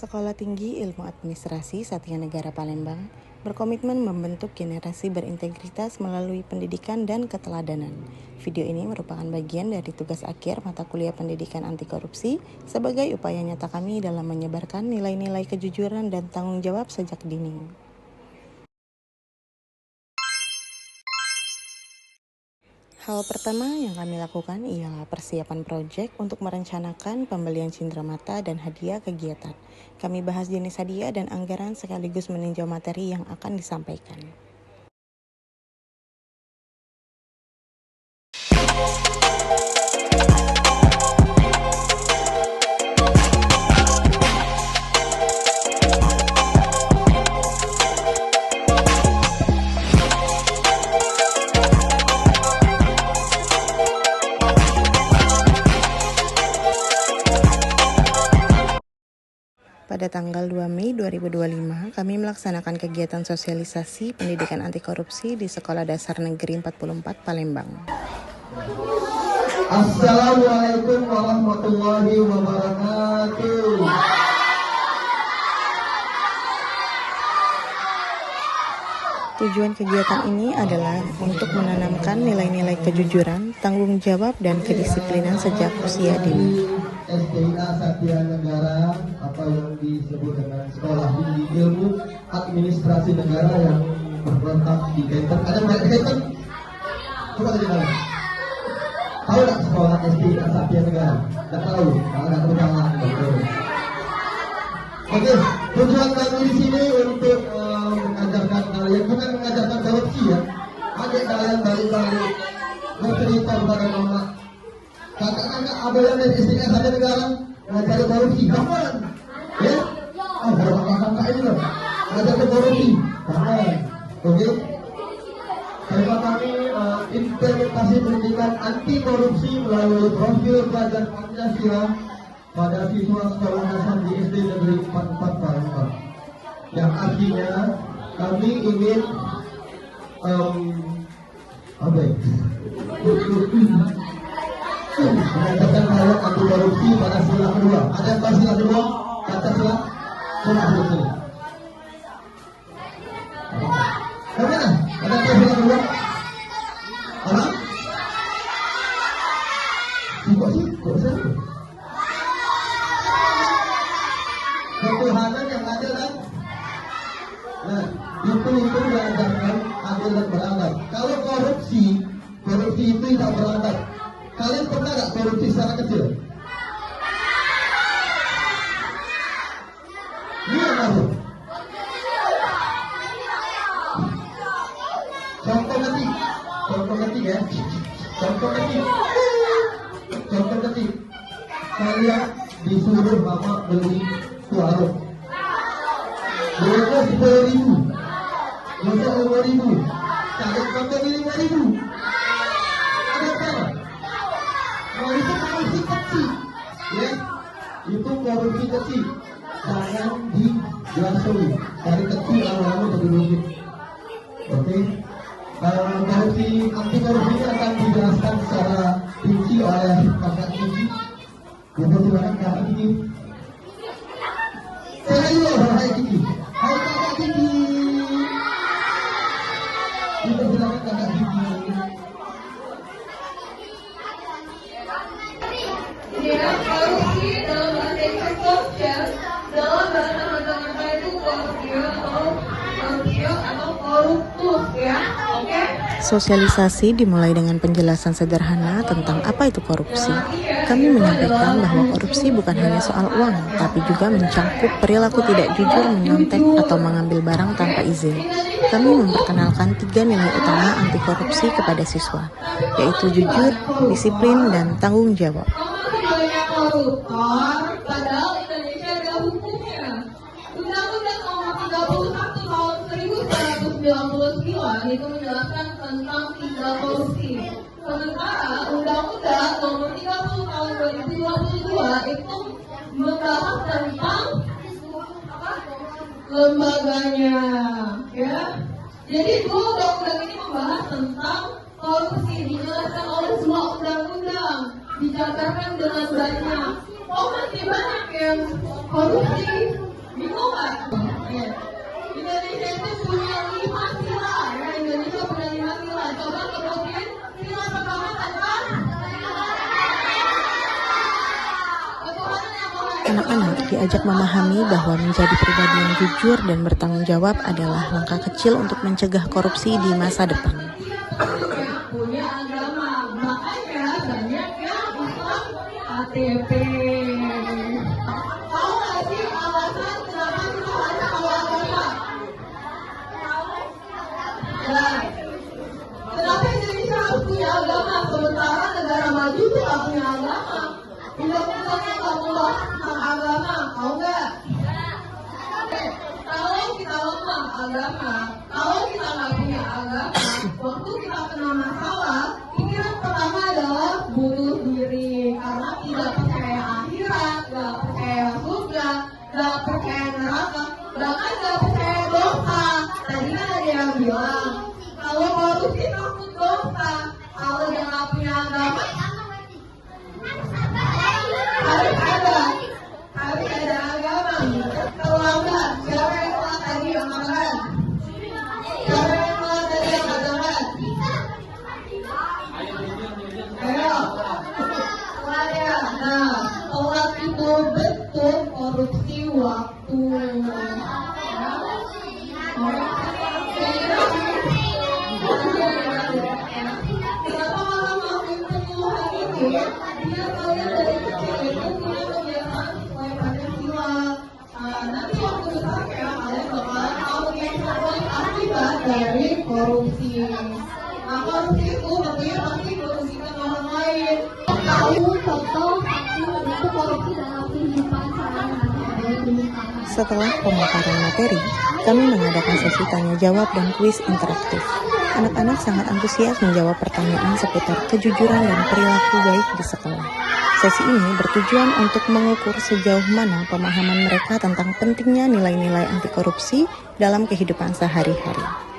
Sekolah Tinggi Ilmu Administrasi Satya Negara Palembang berkomitmen membentuk generasi berintegritas melalui pendidikan dan keteladanan. Video ini merupakan bagian dari tugas akhir mata kuliah pendidikan anti korupsi sebagai upaya nyata kami dalam menyebarkan nilai-nilai kejujuran dan tanggung jawab sejak dini. Hal pertama yang kami lakukan ialah persiapan proyek untuk merencanakan pembelian cenderamata dan hadiah kegiatan. Kami bahas jenis hadiah dan anggaran sekaligus meninjau materi yang akan disampaikan. Pada tanggal 2 Mei 2025, kami melaksanakan kegiatan sosialisasi pendidikan anti korupsi di Sekolah Dasar Negeri 44 Palembang. Assalamualaikum warahmatullahi wabarakatuh. Tujuan kegiatan ini adalah untuk menanamkan nilai-nilai kejujuran, tanggung jawab, dan kedisiplinan sejak usia dini. SDIA Satya Negara atau yang disebut dengan Sekolah Tinggi Ilmu Administrasi Negara yang terletak di Kenten. Ada yang Kenten? Coba tadi mana? Tahu tak Sekolah SDIA Satya Negara? Tidak tahu. Kalau tidak tahu jangan. Oke, tujuan kami di sini untuk mengajarkan kalian, bukan mengajarkan korupsi ya. Adik kalian balik-balik bercerita kepada mama. Kakak-kakak ada yang dari SDIA Satya Negara mengajar korupsi, kapan? Ya? Oh, kalau kakak-kakak ini loh, mengajar korupsi, kapan? Oke? Tema kami implementasi pendidikan anti korupsi melalui profil pelajar Pancasila pada siswa sekolah dasar di SD Negeri 44 Palembang. Yang artinya kami ingin mengajarkan kalian anti korupsi pada sila kedua. Ada yang tahu sila kedua? Pancasila? Coba sini. Bagaimana? Ada yang tahu sila kedua? Apa? Kok sih? Ketuhanan yang adil dan itu diajarkan adil dan beradab. Kalau korupsi itu tidak beradab. Kalian pernah nggak korupsi secara kecil? Iya baru. Contoh ketik ya. Contoh ketik. Kalian disuruh mama beli warung. Duitnya 10.000, duitnya 5.000, cari pakai 5.000. Ada apa? Kalau itu korupsi kecil, ya, itu korupsi kecil. Jangan digasui dari kecil lama-lama jadi rumit. Oke? Korupsi anti korupsi ini akan dijelaskan secara rinci oleh kakak Kiki. Silakan kakak Kiki. Hai Kiki. Hai kakak Kiki. Kita silakan kakak Kiki. Ya, korupsi dalam bahasa Inggris sosial, dalam bahasa mereka itu korupsio atau koruptus ya, oke? Sosialisasi dimulai dengan penjelasan sederhana tentang apa itu korupsi. Kami menyampaikan bahwa korupsi bukan hanya soal uang, tapi juga mencakup perilaku tidak jujur, menyontek, atau mengambil barang tanpa izin. Kami memperkenalkan 3 nilai utama anti korupsi kepada siswa, yaitu jujur, disiplin, dan tanggung jawab. Koruptor, padahal Indonesia ada hukumnya. Undang-Undang Nomor 31 Tahun 1999 itu menjelaskan tentang tindak korupsi. Sementara Undang-Undang Nomor 30 Tahun 2022 itu membahas tentang lembaganya, ya. Jadi dua undang-undang ini membahas tentang korupsi, dijelaskan oleh semua undang-undang, dijabarkan dengan banyak. Oh, masih banyak yang korupsi, Bingung nggak? Iya. Indonesia itu punya 5 sila. Ya, Indonesia punya 5 sila. Coba kemudian sila pertama apa? Ketuhanan yang Maha Esa. Anak-anak diajak memahami bahwa menjadi pribadi yang jujur dan bertanggung jawab adalah langkah kecil untuk mencegah korupsi di masa depan. Punya agama, makanya banyak yang Islam KTP. Tahu nggak sih alasan kenapa kita harus tahu agama? Nah, kenapa Indonesia harus punya agama sementara negara maju tuh nggak punya agama? Undang-undangnya nggak membahas tentang agama, tahu nggak? Kalau kita lemah agama, kalau kita nggak punya agama, waktu kita kena masalah, pikiran pertama adalah bunuh diri karena tidak percaya akhirat, nggak percaya surga, nggak percaya neraka, bahkan nggak percaya dosa. Tadi kan ada yang bilang kalau korupsi takut dosa, kalau dia nggak punya agama harus ada agama. Kalau enggak, siapa yang telah tadi yang makan? Siapa yang telah tadi yang katakan? Ayo, saya. Nah, sholat itu betul korupsi waktu. Kenapa malah makin penyuluhan itu? Dia kalian dari kecil itu punya kebiasaan supaya Pancasila. Nanti waktu besar ya kalian bakalan tahu akibat dari korupsi. Nah, korupsi itu tentunya pasti merugikan orang lain. Tahu contoh itu korupsi dalam kehidupan sehari-hari. Setelah pemaparan materi, kami mengadakan sesi tanya jawab dan kuis interaktif. Anak-anak sangat antusias menjawab pertanyaan seputar kejujuran dan perilaku baik di sekolah. Sesi ini bertujuan untuk mengukur sejauh mana pemahaman mereka tentang pentingnya nilai-nilai anti korupsi dalam kehidupan sehari-hari.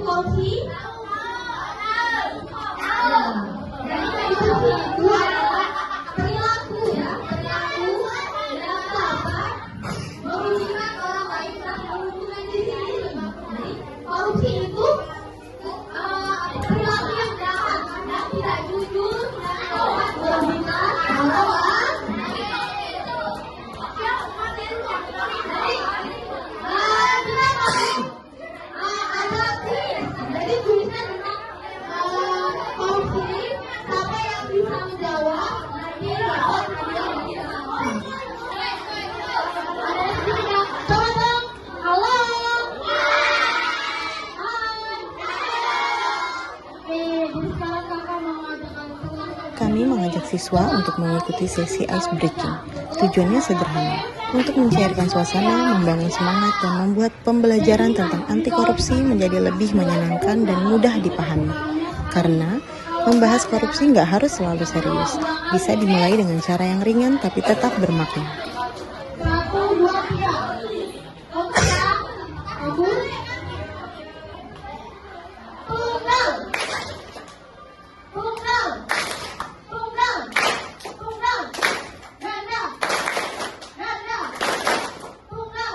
korupsi? Jadi korupsi itu adalah perilaku ya, perilaku yang dapat merugikan orang lain dan menguntungkan diri sendiri. Jadi korupsi itu perilaku yang jahat dan tidak jujur dan dapat merugikan orang lain. Jadi tulisan tentang korupsi, siapa yang bisa menjawab nanti dapat hadiah. Ada yang bisa? Coba dong. Halo. Jadi sekarang kakak mau ngajakan Kami mengajak siswa untuk mengikuti sesi ice breaking. Tujuannya sederhana, untuk mencairkan suasana, membangun semangat, dan membuat pembelajaran tentang anti korupsi menjadi lebih menyenangkan dan mudah dipahami. Karena membahas korupsi nggak harus selalu serius, bisa dimulai dengan cara yang ringan tapi tetap bermakna. 1, 2, 3. Oke ya. Bagus. Tunggal. Tunggal. Tunggal. Tunggal. Ganda. Ganda. Tunggal.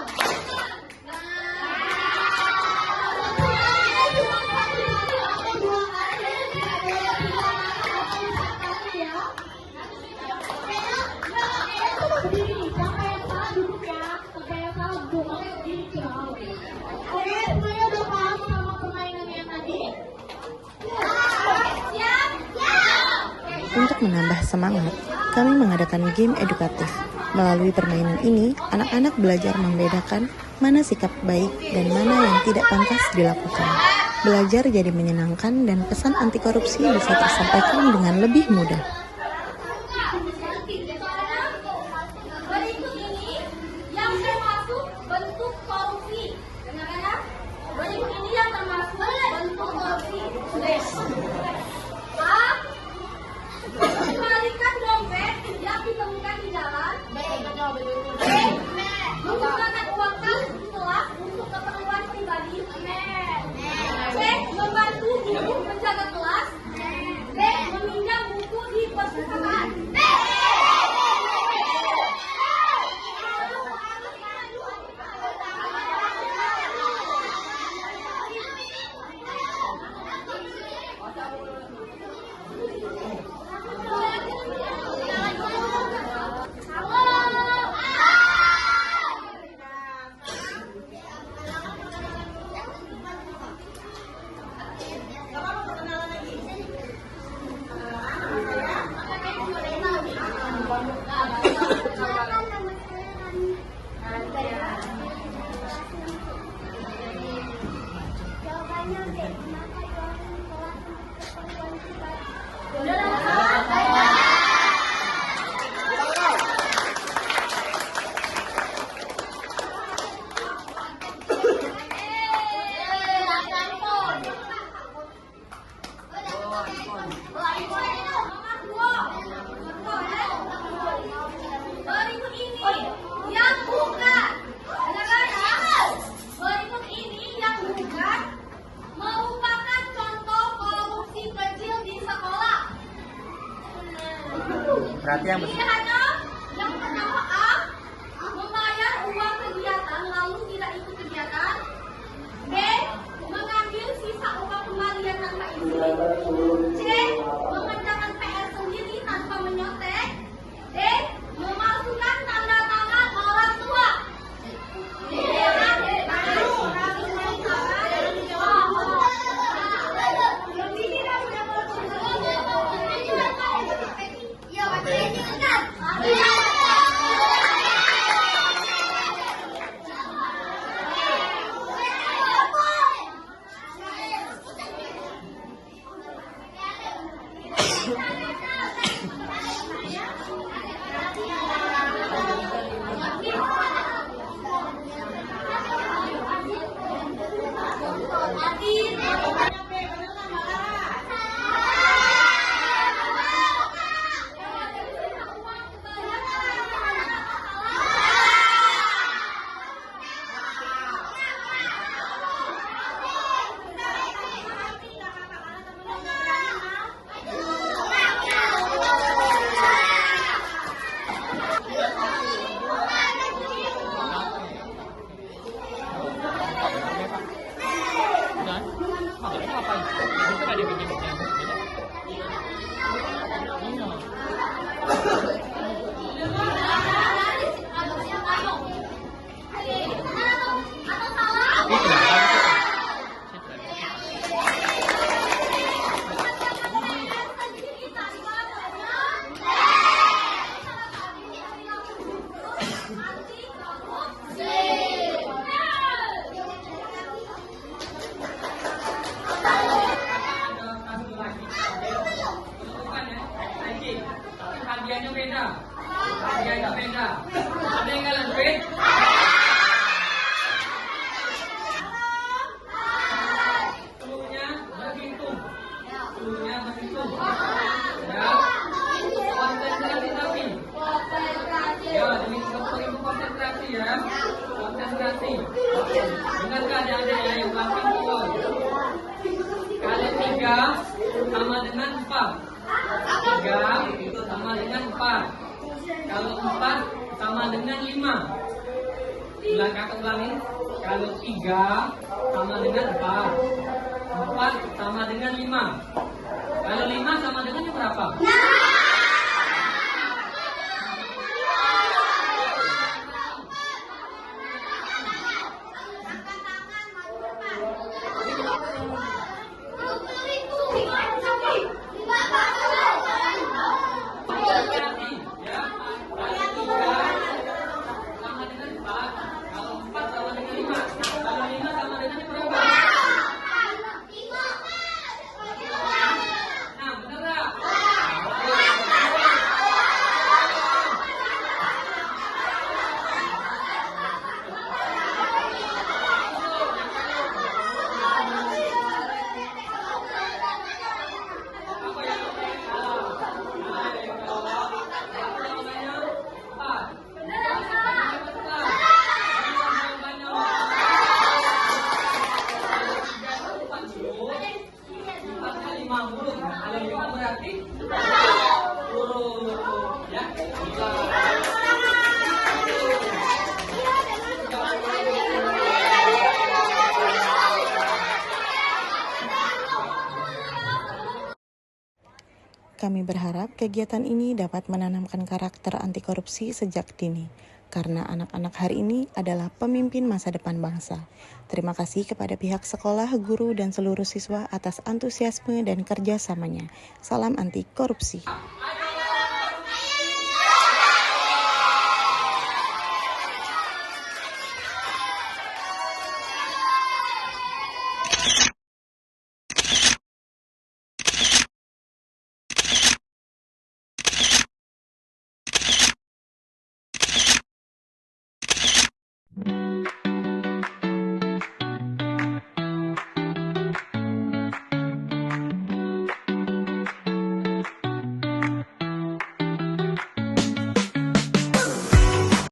Oke, semuanya udah paham sama permainan yang tadi? Siap? Untuk menambah semangat, kami mengadakan game edukatif. Melalui permainan ini, anak-anak belajar membedakan mana sikap baik dan mana yang tidak pantas dilakukan. Belajar jadi menyenangkan dan pesan anti korupsi bisa tersampaikan dengan lebih mudah. Berikut ini yang termasuk bentuk korupsi. Benar ya? Berikut ini yang termasuk bentuk korupsi. A. Kembalikan dompet yang ditemukan di jalan. B. Menggunakan uang kas di kelas untuk keperluan pribadi. C. Membantu guru menjaga kelas. D. Meminjam buku di perpustakaan. Berikut ini yang bukan. Berikut ini yang bukan merupakan contoh korupsi kecil di sekolah. Berarti yang Pilihannya yang pertama A. Membayar uang kegiatan lalu tidak ikut kegiatan. B. Mengambil sisa uang kembalian tanpa izin. C. Mengerjakan PR sendiri tanpa menyontek. D. Memalsukan tanda tangan orang tua. beda. Ada yang nggak beda. Ada yang nggak lebih. Seluruhnya berhitung. Seluruhnya berhitung. Ya. Konsentrasi tapi. Ya, demi dokter itu konsentrasi ya. Konsentrasi. Dengarkan adik-adik yang belakang keluar. Kali 3 sama dengan 4. 3 sama dengan 4. Kalau 4 sama dengan 5. Ulang kakak ulangin. Kalau 3 sama dengan 4. 4 sama dengan 5. Kalau 5 sama dengan berapa? Kami berharap kegiatan ini dapat menanamkan karakter anti korupsi sejak dini, karena anak-anak hari ini adalah pemimpin masa depan bangsa. Terima kasih kepada pihak sekolah, guru, dan seluruh siswa atas antusiasme dan kerjasamanya. Salam anti korupsi.